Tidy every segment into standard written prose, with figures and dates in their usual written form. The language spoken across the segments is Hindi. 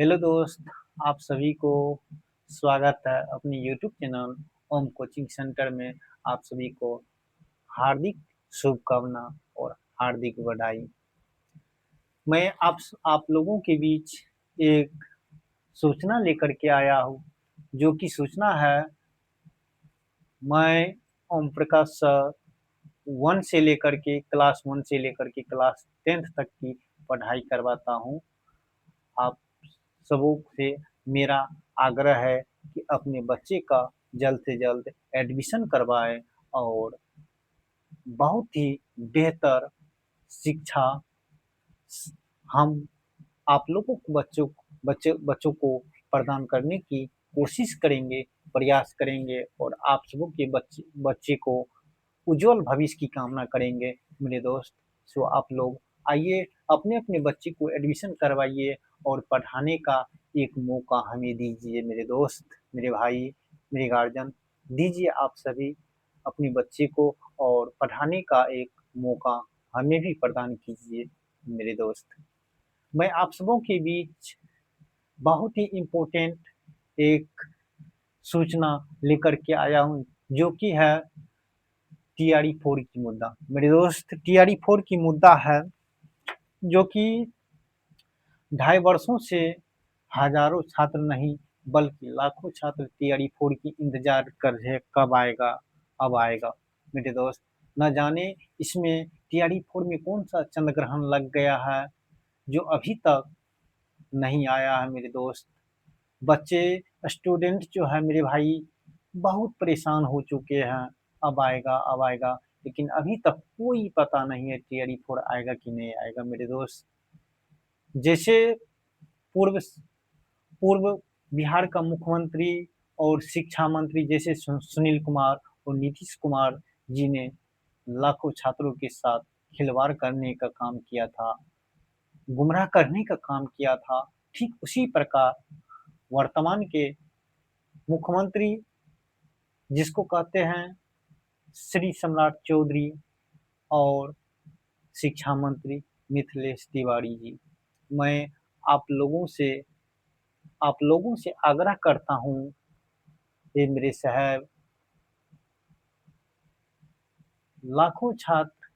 हेलो दोस्त, आप सभी को स्वागत है अपनी यूट्यूब चैनल ओम कोचिंग सेंटर में। आप सभी को हार्दिक शुभकामना और हार्दिक बधाई। मैं आप लोगों के बीच एक सूचना लेकर के आया हूँ, जो कि सूचना है। मैं ओम प्रकाश सर क्लास 1 से लेकर के क्लास 10th तक की पढ़ाई करवाता हूँ। आप सबों से मेरा आग्रह है कि अपने बच्चे का जल्द से जल्द एडमिशन करवाएं और बहुत ही बेहतर शिक्षा हम आप लोगों को बच्चों को प्रदान करने की कोशिश करेंगे, प्रयास करेंगे और आप सबों के बच्चे को उज्जवल भविष्य की कामना करेंगे मेरे दोस्त। सो आप लोग आइए, अपने अपने बच्चे को एडमिशन करवाइए और पढ़ाने का एक मौका हमें दीजिए मेरे दोस्त, मेरे भाई, मेरे गार्जियन। दीजिए आप सभी अपने बच्चे को और पढ़ाने का एक मौका हमें भी प्रदान कीजिए मेरे दोस्त। मैं आप सबों के बीच बहुत ही इम्पोर्टेंट एक सूचना लेकर के आया हूँ, जो कि है टीआरई 4 की मुद्दा। मेरे दोस्त, टीआरई 4 की मुद्दा है, जो कि 2.5 वर्षों से हजारों छात्र नहीं बल्कि लाखों छात्र टीआरई 4 की इंतजार कर रहे हैं, कब आएगा, अब आएगा मेरे दोस्त। न जाने इसमें टीआरई 4 में कौन सा चंद्र ग्रहण लग गया है जो अभी तक नहीं आया है मेरे दोस्त। बच्चे, स्टूडेंट जो है मेरे भाई, बहुत परेशान हो चुके हैं, अब आएगा अब आएगा, लेकिन अभी तक कोई पता नहीं है टीआरई 4 आएगा कि नहीं आएगा मेरे दोस्त। जैसे पूर्व पूर्व बिहार का मुख्यमंत्री और शिक्षा मंत्री जैसे सुनील कुमार और नीतीश कुमार जी ने लाखों छात्रों के साथ खिलवाड़ करने का काम किया था, गुमराह करने का काम किया था, ठीक उसी प्रकार वर्तमान के मुख्यमंत्री, जिसको कहते हैं श्री सम्राट चौधरी, और शिक्षा मंत्री मिथिलेश तिवारी जी, मैं आप लोगों से आग्रह करता हूँ, ये मेरे साहब, लाखों छात्र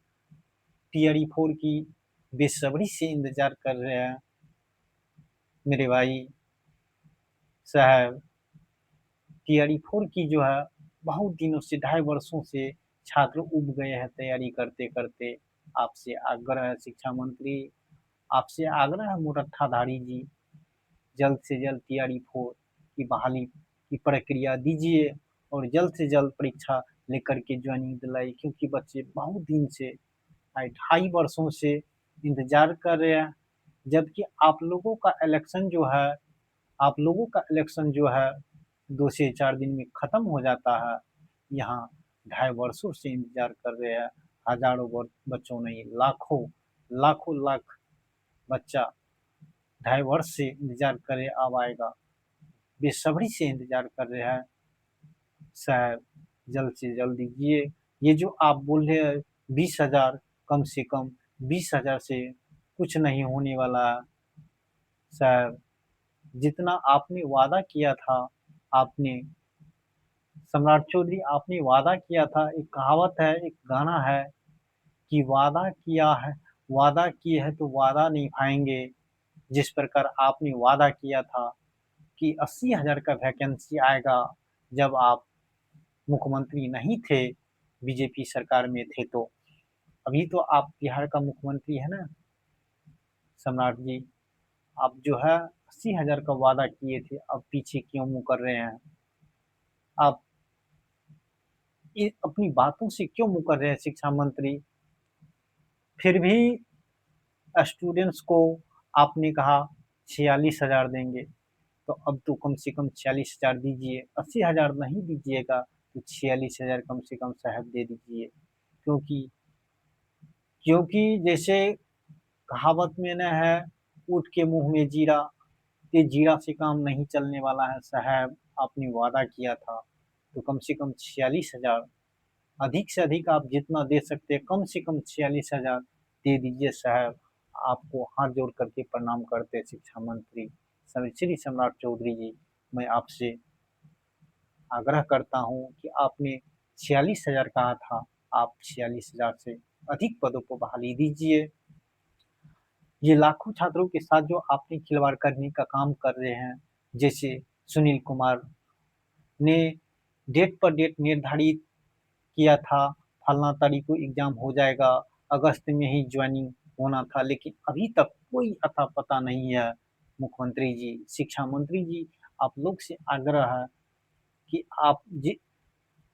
टीआरई 4 की बेसब्री से इंतजार कर रहे हैं मेरे भाई साहब। टीआरई 4 की जो है, बहुत दिनों से 2.5 वर्षों से छात्र उब गए हैं तैयारी करते करते। आपसे आग्रह है शिक्षा मंत्री, आपसे आग्रह है मुरट्ठाधारी जी, जल्द से जल्द टीआरई 4 की बहाली की प्रक्रिया दीजिए और जल्द से जल्द परीक्षा लेकर के ज्वाइनिंग दिलाई, क्योंकि बच्चे बहुत दिन से 2.5 वर्षों से इंतजार कर रहे हैं। जबकि आप लोगों का इलेक्शन जो है 2 से 4 दिन में खत्म हो जाता है। यहाँ 2.5 वर्षों से इंतजार कर रहे हैं, हजारों बच्चों नहीं, लाखों लाखों लाख बच्चा 2.5 वर्ष से इंतजार करे अब आएगा, बेसब्री से इंतजार कर रहे हैं। शायद जल्द से जल्द दीजिए। ये जो आप बोल रहे हैं 20,000, कम से कम 20,000 से कुछ नहीं होने वाला है। शायद जितना आपने वादा किया था, आपने सम्राट चौधरी, आपने वादा किया था, एक कहावत है, एक गाना है कि वादा किए है तो वादा निभाएंगे। जिस प्रकार आपने वादा किया था कि 80,000 का वैकेंसी आएगा, जब आप मुख्यमंत्री नहीं थे, बीजेपी सरकार में थे, तो अभी तो आप बिहार का मुख्यमंत्री है ना सम्राट जी। आप जो है 80,000 का वादा किए थे, अब पीछे क्यों मुँह कर रहे हैं? आप ये अपनी बातों से क्यों मुँह कर रहे हैं शिक्षा मंत्री? फिर भी स्टूडेंट्स को आपने कहा 46,000 देंगे, तो अब तो कम से कम 46,000 दीजिए। 80,000 नहीं दीजिएगा तो 46,000 कम से कम साहब दे दीजिए। क्योंकि क्योंकि जैसे कहावत में न है, ऊँट के मुँह में जीरा, ये जीरा से काम नहीं चलने वाला है साहब। आपने वादा किया था तो कम से कम 46,000, अधिक से अधिक आप जितना दे सकते हैं, कम से कम 46,000 दे दीजिए साहब। आपको हाथ जोड़ करके प्रणाम करते हैं शिक्षा मंत्री श्री सम्राट चौधरी जी, मैं आपसे आग्रह करता हूँ कि आपने 46,000 कहा था, आप 46,000 से अधिक पदों को बहाली दीजिए। ये लाखों छात्रों के साथ जो आपने खिलवाड़ करने का काम कर रहे हैं, जैसे सुनील कुमार ने डेट पर डेट निर्धारित किया था, फलाना तारीख को एग्जाम हो जाएगा, अगस्त में ही ज्वाइनिंग होना था, लेकिन अभी तक कोई अता पता नहीं है। मुख्यमंत्री जी, शिक्षा मंत्री जी, आप लोग से आग्रह है कि आप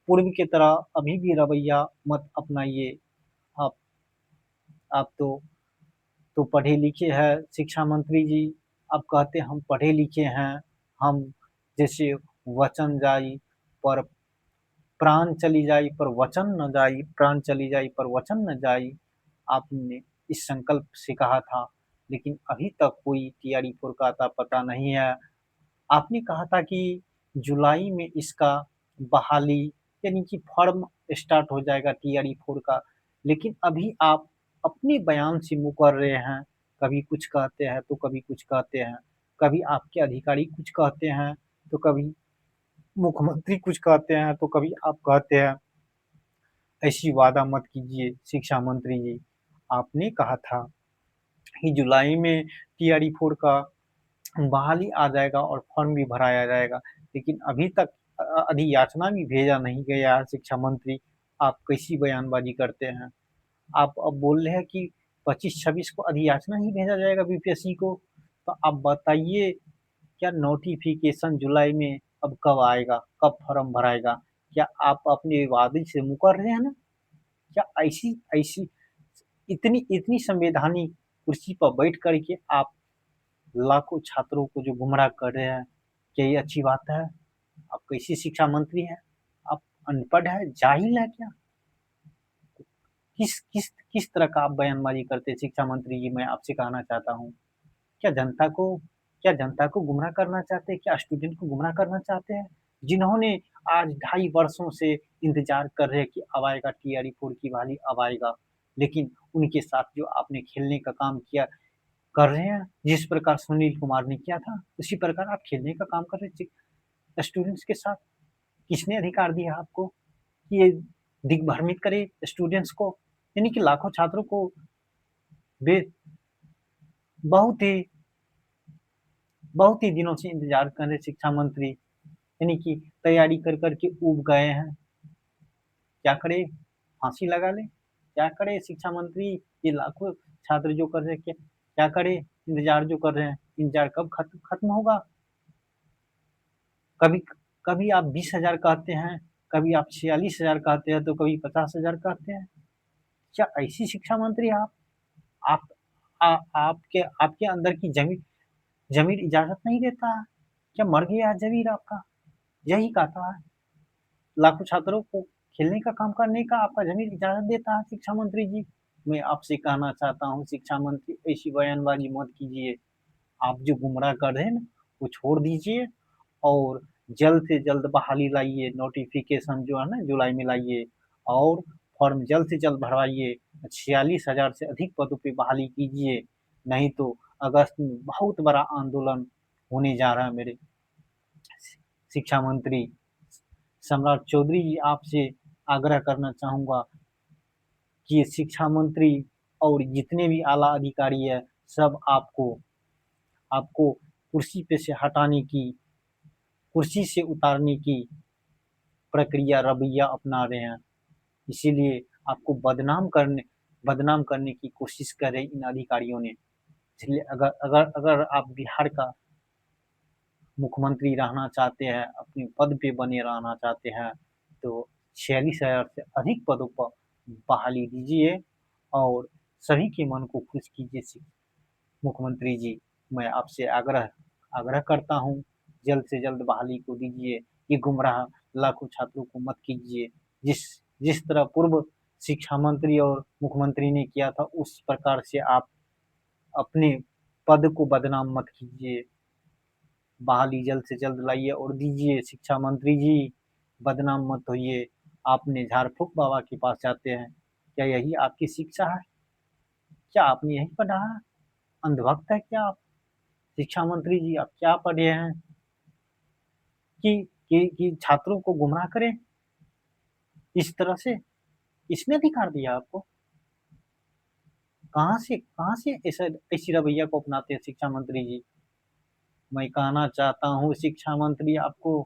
पूर्व की तरह अभी भी रवैया मत अपनाइए। आप आप तो पढ़े लिखे हैं शिक्षा मंत्री जी, आप कहते हम पढ़े लिखे हैं, हम जैसे वचन जाई पर प्राण चली जाई पर वचन न जाई, प्राण चली जाई पर वचन न जाई, आपने इस संकल्प से कहा था, लेकिन अभी तक कोई टीआरई 4 का अता पता नहीं है। आपने कहा था कि जुलाई में इसका बहाली यानी कि फॉर्म स्टार्ट हो जाएगा टीआरई 4 का, लेकिन अभी आप अपने बयान से मुकर रहे हैं। कभी कुछ कहते हैं तो कभी कुछ कहते हैं, कभी आपके अधिकारी कुछ कहते हैं तो कभी मुख्यमंत्री कुछ कहते हैं तो कभी आप कहते हैं। ऐसी वादा मत कीजिए शिक्षा मंत्री जी। आपने कहा था कि जुलाई में टीआरई 4 का बहाली आ जाएगा और फॉर्म भी भराया जाएगा, लेकिन अभी तक अधियाचना भी भेजा नहीं गया है। शिक्षा मंत्री, आप कैसी बयानबाजी करते हैं? आप अब बोल रहे हैं कि 25-26 को अधियाचना ही भेजा जाएगा बीपीएससी को, तो आप बताइए क्या नोटिफिकेशन जुलाई में अब कब आएगा, कब फॉर्म भराएगा? क्या आप अपने वादे से मुकर रहे हैं ना? क्या ऐसी ऐसी इतनी इतनी संवैधानिक कुर्सी पर बैठ करके आप लाखों छात्रों को जो गुमराह कर रहे हैं, क्या ये अच्छी बात है? आप कैसी शिक्षा मंत्री हैं? आप अनपढ़ हैं, जाहिल हैं क्या? किस किस किस तरह का आप बयानबाजी करते हैं शिक्षा मंत्री जी, मैं आपसे कहना चाहता हूँ। क्या जनता को क्या जनता को गुमराह करना चाहते हैं? क्या स्टूडेंट को गुमराह करना चाहते हैं? जिन्होंने आज 2.5 वर्षों से इंतजार कर रहे हैं कि अब आएगा टीआरई 4 की बहाली, अब आएगा। लेकिन उनके साथ जो आपने खेलने का काम किया कर रहे हैं, जिस प्रकार सुनील कुमार ने किया था, उसी प्रकार आप खेलने का काम कर रहे हैं स्टूडेंट्स के साथ। किसने अधिकार दिया आपको कि ये दिग्भ्रमित करे स्टूडेंट्स को? यानी कि लाखों छात्रों को बे बहुत ही बहुत ही दिनों से इंतजार कर रहे शिक्षा मंत्री, यानी कि तैयारी कर करके ऊब गए हैं। क्या करे? फांसी लगा ले? क्या करे शिक्षा मंत्री? ये लाखों छात्र जो कर रहे हैं, क्या करे? इंतजार जो कर रहे हैं, इंतजार कब खत्म होगा? कभी कभी आप 20,000 कहते हैं, कभी आप 46,000 कहते हैं, तो कभी 50,000 कहते हैं। क्या ऐसी शिक्षा मंत्री आप? आप आपके अंदर की जमीर जमीर इजाजत नहीं देता है? क्या मर गया जमीर आपका? यही कहता है। लाखों छात्रों को खेलने का काम करने का आपका जमीर इजाजत देता है शिक्षा मंत्री जी। मैं आपसे कहना चाहता हूँ शिक्षा मंत्री, ऐसी बयानबाजी मत कीजिए। आप जो गुमराह कर रहे हैं ना, वो छोड़ दीजिए और जल्द से जल्द बहाली लाइए। नोटिफिकेशन जो है ना जुलाई में लाइए और फॉर्म जल्द से जल्द भरवाइए। 46,000 से अधिक पदों पे बहाली कीजिए, नहीं तो अगस्त में बहुत बड़ा आंदोलन होने जा रहा है। मेरे शिक्षा मंत्री सम्राट चौधरी जी, आपसे आग्रह करना चाहूँगा कि शिक्षा मंत्री और जितने भी आला अधिकारी है, सब आपको आपको कुर्सी पे से हटाने की, कुर्सी से उतारने की प्रक्रिया रवैया अपना रहे हैं। इसीलिए आपको बदनाम करने की कोशिश कर रहे इन अधिकारियों ने। इसलिए अगर अगर अगर आप बिहार का मुख्यमंत्री रहना चाहते हैं, अपने पद पे बने रहना चाहते हैं, तो 46,000 से अधिक पदों पर बहाली दीजिए और सभी के मन को खुश कीजिए। मुख्यमंत्री जी, मैं आपसे आग्रह आग्रह करता हूँ, जल्द से जल्द बहाली को दीजिए। ये गुमराह लाखों छात्रों को मत कीजिए। जिस जिस तरह पूर्व शिक्षा मंत्री और मुख्यमंत्री ने किया था, उस प्रकार से आप अपने पद को बदनाम मत कीजिए। बहाली जल्द से जल्द लाइए और दीजिए। शिक्षा मंत्री जी, बदनाम मत होइए। आपने झाड़ फूक बाबा के पास जाते हैं, क्या यही आपकी शिक्षा है? क्या आपने यही पढ़ा है? अंधभक्त है क्या आप? शिक्षा मंत्री जी आप क्या पढ़े हैं कि छात्रों को गुमराह करें इस तरह से? किसने अधिकार दिया आपको? कहाँ से ऐसा ऐसी रवैया को अपनाते हैं शिक्षा मंत्री जी? मैं कहना चाहता हूँ शिक्षा मंत्री आपको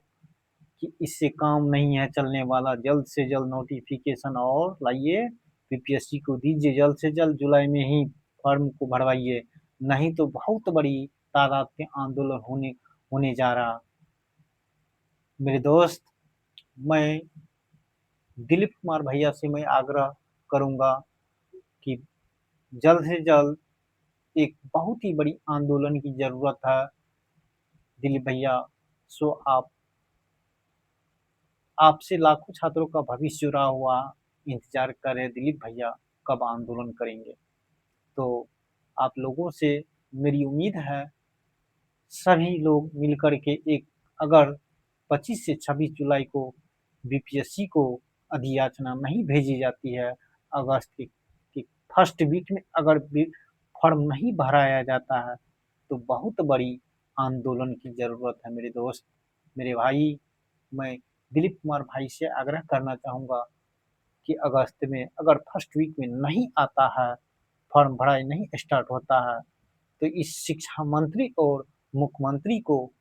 कि इससे काम नहीं है चलने वाला, जल्द से जल्द नोटिफिकेशन और लाइए, बीपीएससी को दीजिए जल्द से जल्द, जुलाई में ही फॉर्म को भरवाइए, नहीं तो बहुत बड़ी तादाद के आंदोलन होने होने जा रहा। मेरे दोस्त, मैं दिलीप कुमार भैया से मैं आग्रह करूंगा कि जल्द से जल्द एक बहुत ही बड़ी आंदोलन की जरूरत है दिलीप भैया। सो आपसे लाखों छात्रों का भविष्य जुड़ा हुआ इंतजार कर रहे दिलीप भैया, कब आंदोलन करेंगे। तो आप लोगों से मेरी उम्मीद है सभी लोग मिलकर के एक, अगर 25 से 26 जुलाई को बीपीएससी को अधियाचना नहीं भेजी जाती है, अगस्त की फर्स्ट वीक में अगर फॉर्म नहीं भराया जाता है, तो बहुत बड़ी आंदोलन की जरूरत है मेरे दोस्त, मेरे भाई। मैं दिलीप कुमार भाई से आग्रह करना चाहूंगा कि अगस्त में अगर फर्स्ट वीक में नहीं आता है, फॉर्म भराई नहीं स्टार्ट होता है, तो इस शिक्षा मंत्री और मुख्यमंत्री को,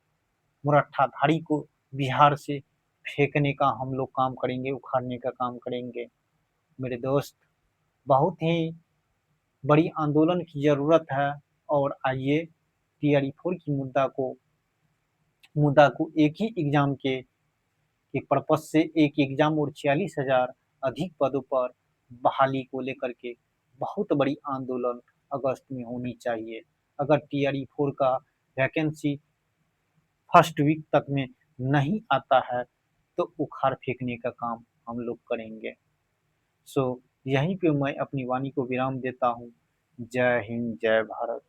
मुरट्ठाधारी को बिहार से फेंकने का हम लोग काम करेंगे, उखाड़ने का काम करेंगे मेरे दोस्त। बहुत ही बड़ी आंदोलन की जरूरत है। और आइए टीआरई 4 की मुद्दा को एक ही एग्जाम के पर्पज से, एक एग्जाम और 46,000 अधिक पदों पर बहाली को लेकर के बहुत बड़ी आंदोलन अगस्त में होनी चाहिए। अगर टीआरई 4 का वैकेंसी फर्स्ट वीक तक में नहीं आता है, तो उखाड़ फेंकने का काम हम लोग करेंगे। सो यहीं पे मैं अपनी वाणी को विराम देता हूँ। जय हिंद, जय भारत।